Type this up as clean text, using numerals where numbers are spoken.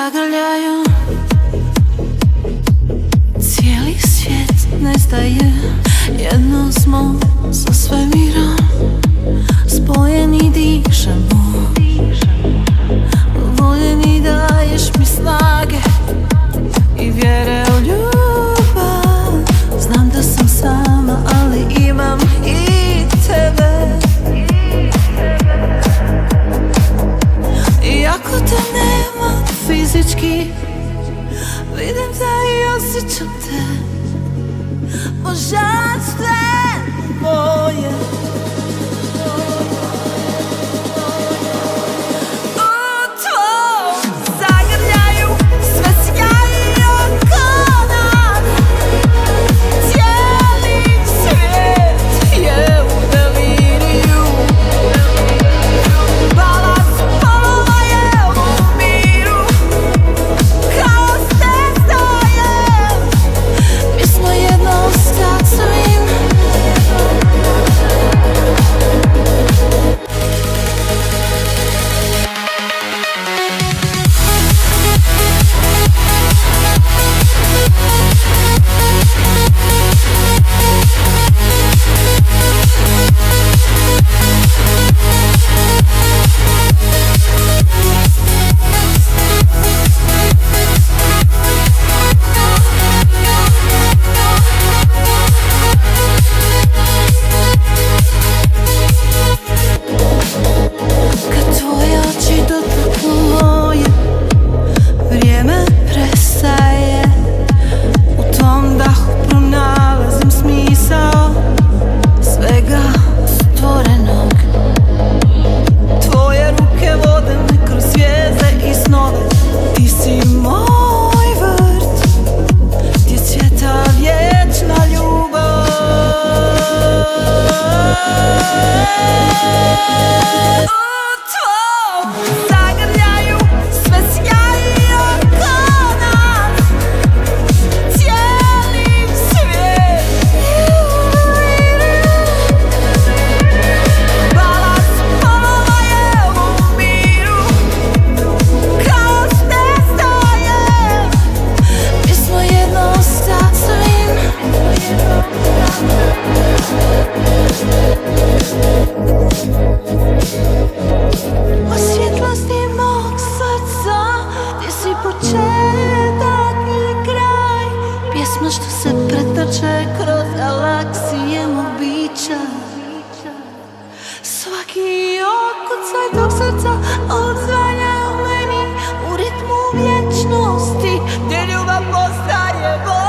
zagrljaju, cijeli svijet nestaje. Jedno smo sa svemirom, spojeni dišemo. Voljeni daješ mi snage i vjere u ljubav. Znam da sam sama, ali imam i tebe. Iako te nema fizički, vidim te i osjećam te. Božanstvo moje. Pjesma što se pretače kroz galaksije mog bića. Svaki okucaj tog srca odzvanja u meni u ritmu vječnosti, gdje ljubav postaje bol.